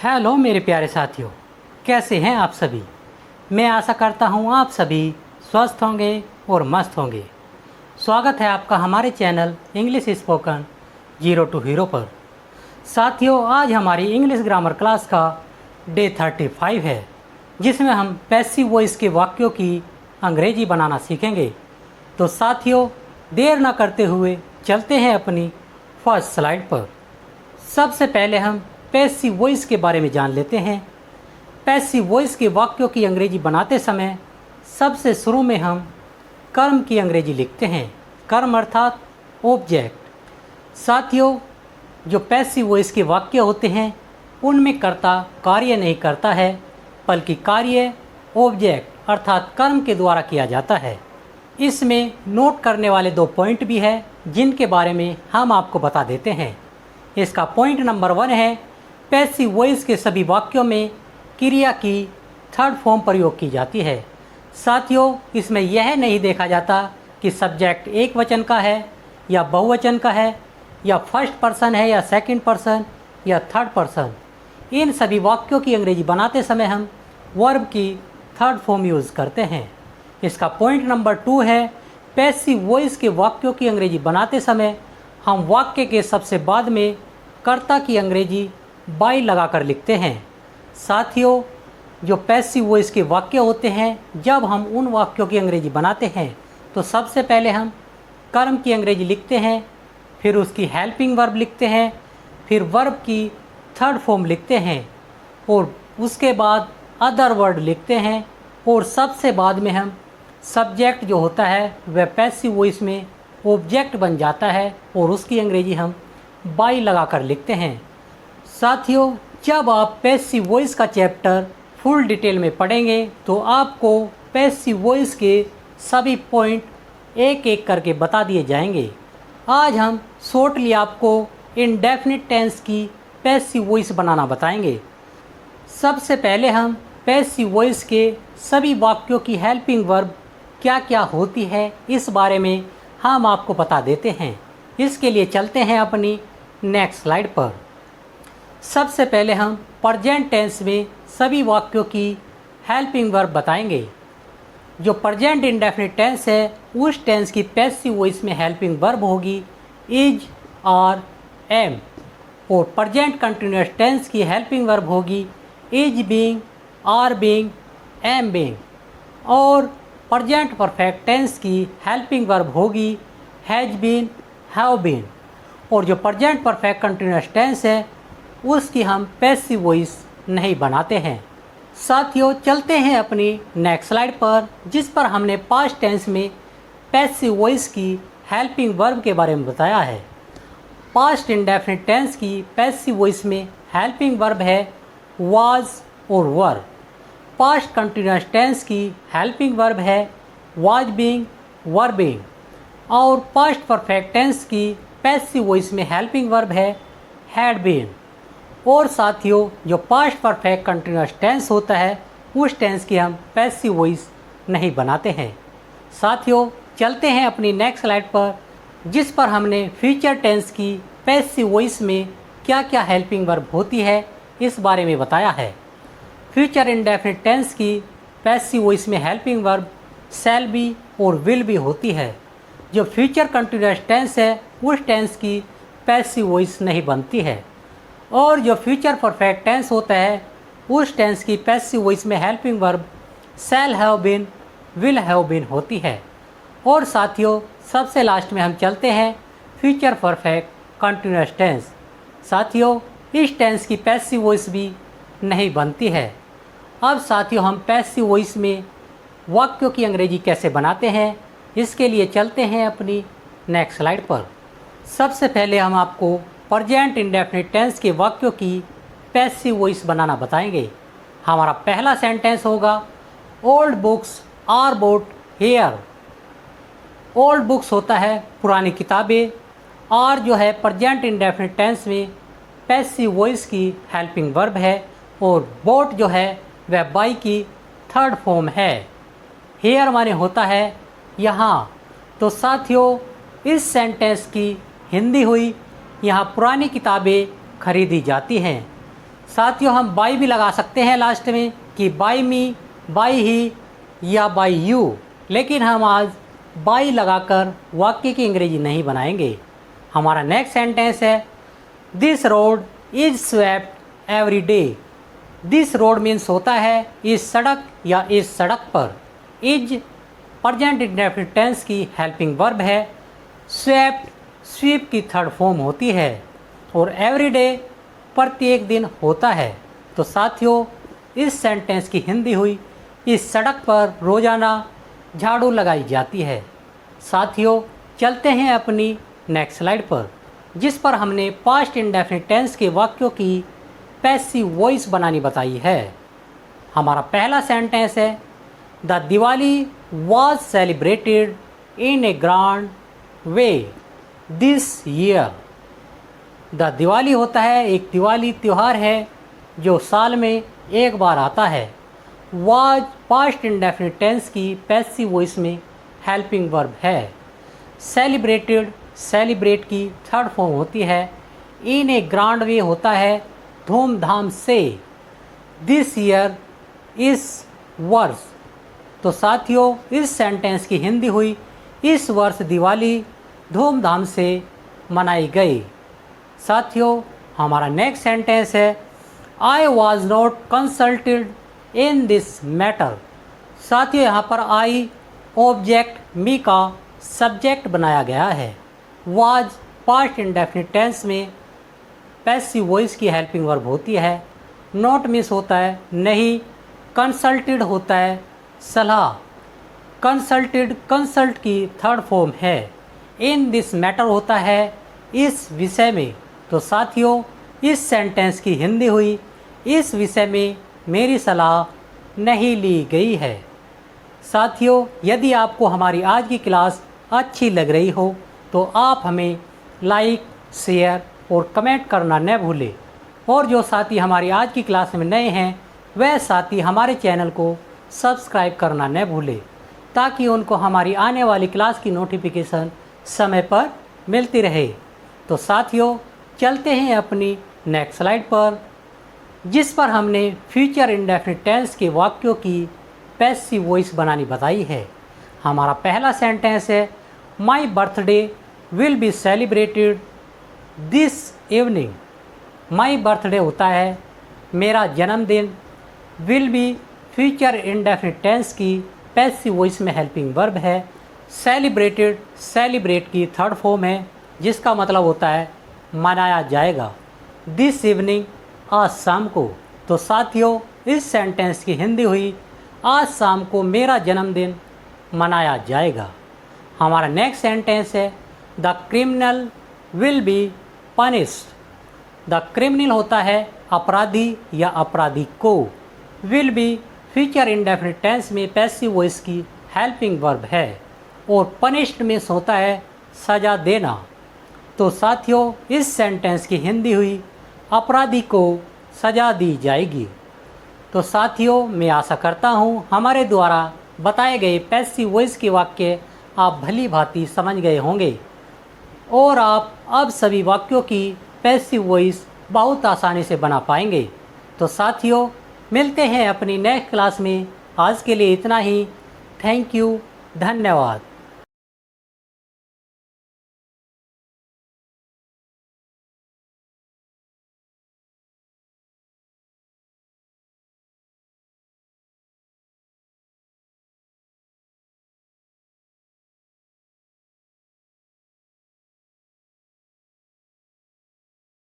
Hello मेरे प्यारे साथियों, कैसे हैं आप सभी। मैं आशा करता हूं आप सभी स्वस्थ होंगे और मस्त होंगे। स्वागत है आपका हमारे channel English spoken zero to hero पर। साथियों, आज हमारी इंग्लिश ग्रामर क्लास का डे 35 है, जिसमें हम पैसिव वॉइस के वाक्यों की अंग्रेजी बनाना सीखेंगे। तो साथियों, देर ना करते हुए चलते हैं अपनी फर्स्ट स्लाइड पर। सबसे पहले हम पैसिव वॉइस के बारे में जान लेते हैं। पैसिव वॉइस के वाक्यों की अंग्रेजी बनाते समय सबसे शुरू में हम कर्म की अंग्रेजी लिखते हैं। कर्म अर्थात ऑब्जेक्ट। साथियों, जो पैसिव वॉइस के वाक्य होते हैं उनमें कर्ता कार्य नहीं करता है, बल्कि कार्य ऑब्जेक्ट अर्थात कर्म के द्वारा किया जाता है। इसमें नोट करने वाले 2 पॉइंट भी है, जिनके बारे में हम आपको बता देते हैं। इसका पॉइंट नंबर 1 है, पैसिव वॉइस के सभी वाक्यों में क्रिया की थर्ड फॉर्म प्रयोग की जाती है। साथियों, इसमें यह नहीं देखा जाता कि सब्जेक्ट एक वचन का है या बहुवचन का है, या फर्स्ट पर्सन है या सेकंड पर्सन या थर्ड पर्सन। इन सभी वाक्यों की अंग्रेजी बनाते समय हम वर्ब की थर्ड फॉर्म यूज़ करते हैं। इसका पॉइंट नंबर 2 है, पैसिव वॉइस के वाक्यों की अंग्रेजी बनाते समय हम वाक्य के सबसे बाद में कर्ता की अंग्रेजी बाई लगाकर लिखते हैं। साथियों, जो पैसिव वॉइस के वाक्य होते हैं, जब हम उन वाक्यों की अंग्रेजी बनाते हैं तो सबसे पहले हम कर्म की अंग्रेजी लिखते हैं, फिर उसकी हेल्पिंग वर्ब लिखते हैं, फिर वर्ब की थर्ड फॉर्म लिखते हैं, और उसके बाद अदर वर्ड लिखते हैं, और सबसे बाद में हम सब्जेक्ट जो होता है वह पैसिव वॉइस में ऑब्जेक्ट बन जाता है, और उसकी अंग्रेजी हम बाई लगाकर लिखते हैं। साथियों, जब आप पैसिव वॉइस का चैप्टर फुल डिटेल में पढ़ेंगे तो आपको पैसिव वॉइस के सभी पॉइंट एक एक करके बता दिए जाएंगे। आज हम शॉर्टली आपको इंडेफिनिट टेंस की पैसिव वॉइस बनाना बताएंगे। सबसे पहले हम पैसिव वॉइस के सभी वाक्यों की हेल्पिंग वर्ब क्या क्या होती है इस बारे में हम आपको बता देते हैं। इसके लिए चलते हैं अपनी नेक्स्ट स्लाइड पर। सबसे पहले हम प्रेजेंट टेंस में सभी वाक्यों की हेल्पिंग वर्ब बताएंगे। जो प्रेजेंट इंडेफिनिट टेंस है, उस टेंस की पैसिव वॉइस में हेल्पिंग वर्ब होगी इज, आर, एम, और प्रेजेंट कंटिन्यूअस टेंस की हेल्पिंग वर्ब होगी is being, are being, am being, और प्रेजेंट परफेक्ट टेंस की हेल्पिंग वर्ब होगी हैज बीन, हैव बीन, और जो प्रेजेंट परफेक्ट कंटिन्यूअस टेंस है उसकी हम पैसिव वॉइस नहीं बनाते हैं। साथियों, चलते हैं अपनी नेक्स्ट स्लाइड पर, जिस पर हमने पास्ट टेंस में पैसिव वॉइस की हेल्पिंग वर्ब के बारे में बताया है। पास्ट इंडेफिनिट टेंस की पैसिव वॉइस में हेल्पिंग वर्ब है वाज और वर। पास्ट कंटिन्यूअस टेंस की हेल्पिंग वर्ब है वाज बीइंग, वर बीइंग, और पास्ट परफेक्ट टेंस की पैसिव वॉइस में हेल्पिंग वर्ब है हैड बीन। और साथियों, जो पास्ट परफेक्ट कंटिन्यूअस टेंस होता है उस टेंस की हम पैसिव वॉइस नहीं बनाते हैं। साथियों, चलते हैं अपनी नेक्स्ट स्लाइड पर, जिस पर हमने फ्यूचर टेंस की पैसिव वॉइस में क्या क्या हेल्पिंग वर्ब होती है इस बारे में बताया है। फ्यूचर इंडेफिनिट टेंस की पैसिव वॉइस में हेल्पिंग वर्ब शैल बी और विल बी होती है। जो फ्यूचर कंटिन्यूअस टेंस है उस टेंस की पैसिव वॉइस नहीं बनती है, और जो फ्यूचर परफेक्ट टेंस होता है उस टेंस की पैसिव वॉइस में helping verb shall have been, will have been होती है। और साथियों, सबसे लास्ट में हम चलते हैं फ्यूचर परफेक्ट कंटिन्यूअस टेंस। साथियों, इस टेंस की पैसिव वॉइस भी नहीं बनती है। अब साथियों, हम पैसिव वॉइस में वाक्यों की अंग्रेजी कैसे बनाते हैं, इसके लिए चलते हैं अपनी नेक्स्ट स्लाइड पर। सबसे पहले हम आपको प्रेजेंट इंडेफिनिट टेंस के वाक्यों की पैसिव वॉइस बनाना बताएंगे। हमारा पहला सेंटेंस होगा old books are bought here. Old books होता है पुरानी किताबें, आर जो है प्रेजेंट इंडेफिनिट टेंस में पैसिव वॉइस की हेल्पिंग वर्ब है, और बोट जो है वह बाई की थर्ड फॉर्म है। हेयर माने होता है यहाँ। तो साथियों, इस सेंटेंस की हिंदी हुई यहाँ पुरानी किताबें खरीदी जाती हैं। साथियों हम बाई भी लगा सकते हैं लास्ट में कि बाई मी, बाई ही या बाई यू, लेकिन हम आज बाई लगाकर वाक्य की अंग्रेजी नहीं बनाएंगे। हमारा नेक्स्ट सेंटेंस है this road is swept every day. This road means होता है इस सड़क या इस सड़क पर। इज प्रेजेंट इंडेफिनिट टेंस की हेल्पिंग वर्ब है। स्वेप्ट स्वीप की थर्ड फॉर्म होती है और एवरी डे प्रत्येक दिन होता है। तो साथियों इस सेंटेंस की हिंदी हुई इस सड़क पर रोज़ाना झाड़ू लगाई जाती है। साथियों चलते हैं अपनी नेक्स्ट स्लाइड पर, जिस पर हमने पास्ट इंडेफिनिट टेंस के वाक्यों की पैसिव वॉइस बनानी बताई है। हमारा पहला सेंटेंस है the Diwali was celebrated in A grand way this year. The Diwali होता है एक दिवाली त्यौहार है जो साल में एक बार आता है। वाज पास्ट इंडेफिनिट टेंस की पैसिव वॉइस में हेल्पिंग वर्ब है। सेलिब्रेटेड सेलिब्रेट की थर्ड फॉर्म होती है। इन ए ग्रांड वे होता है धूमधाम से। दिस ईयर इस वर्ष। तो साथियों इस सेंटेंस की हिंदी हुई इस वर्ष दिवाली धूमधाम से मनाई गई। साथियों हमारा नेक्स्ट सेंटेंस है I was not consulted in this matter. साथियों यहाँ पर आई ऑब्जेक्ट मी का सब्जेक्ट बनाया गया है। वाज पास्ट इंडेफिनिट टेंस में पैसिव वॉइस की हेल्पिंग वर्ब होती है। नॉट मीन्स होता है नहीं। कंसल्टेड होता है सलाह। कंसल्टेड कंसल्ट की थर्ड फॉर्म है। इन दिस मैटर होता है इस विषय में। तो साथियों इस सेंटेंस की हिंदी हुई इस विषय में मेरी सलाह नहीं ली गई है। साथियों यदि आपको हमारी आज की क्लास अच्छी लग रही हो तो आप हमें लाइक, शेयर और कमेंट करना न भूलें। और जो साथी हमारी आज की क्लास में नए हैं वह साथी हमारे चैनल को सब्सक्राइब करना न भूलें ताकि उनको हमारी आने वाली क्लास की नोटिफिकेशन समय पर मिलती रहे। तो साथियों चलते हैं अपनी नेक्स्ट स्लाइड पर, जिस पर हमने फ्यूचर इंडेफिनिट टेंस के वाक्यों की पैसिव वॉइस बनानी बताई है। हमारा पहला सेंटेंस है my birthday will be celebrated this evening. My birthday होता है मेरा जन्मदिन। Will be future indefinite tense की पैसिव वॉइस में हेल्पिंग वर्ब है। सेलिब्रेटेड सेलिब्रेट की थर्ड फॉर्म है जिसका मतलब होता है मनाया जाएगा। दिस इवनिंग आज शाम को। तो साथियों इस सेंटेंस की हिंदी हुई आज शाम को मेरा जन्मदिन मनाया जाएगा। हमारा नेक्स्ट सेंटेंस है the criminal will be punished. The criminal होता है अपराधी या अपराधी को। Will be future indefinite tense में पैसिव वॉइस की हेल्पिंग वर्ब है और पनिश्ड मीन्स होता है सज़ा देना। तो साथियों इस सेंटेंस की हिंदी हुई अपराधी को सज़ा दी जाएगी। तो साथियों मैं आशा करता हूँ हमारे द्वारा बताए गए पैसिव वॉइस के वाक्य आप भली भांति समझ गए होंगे और आप अब सभी वाक्यों की पैसिव वॉइस बहुत आसानी से बना पाएंगे। तो साथियों मिलते हैं अपनी नेक्स्ट क्लास में। आज के लिए इतना ही। थैंक यू, धन्यवाद।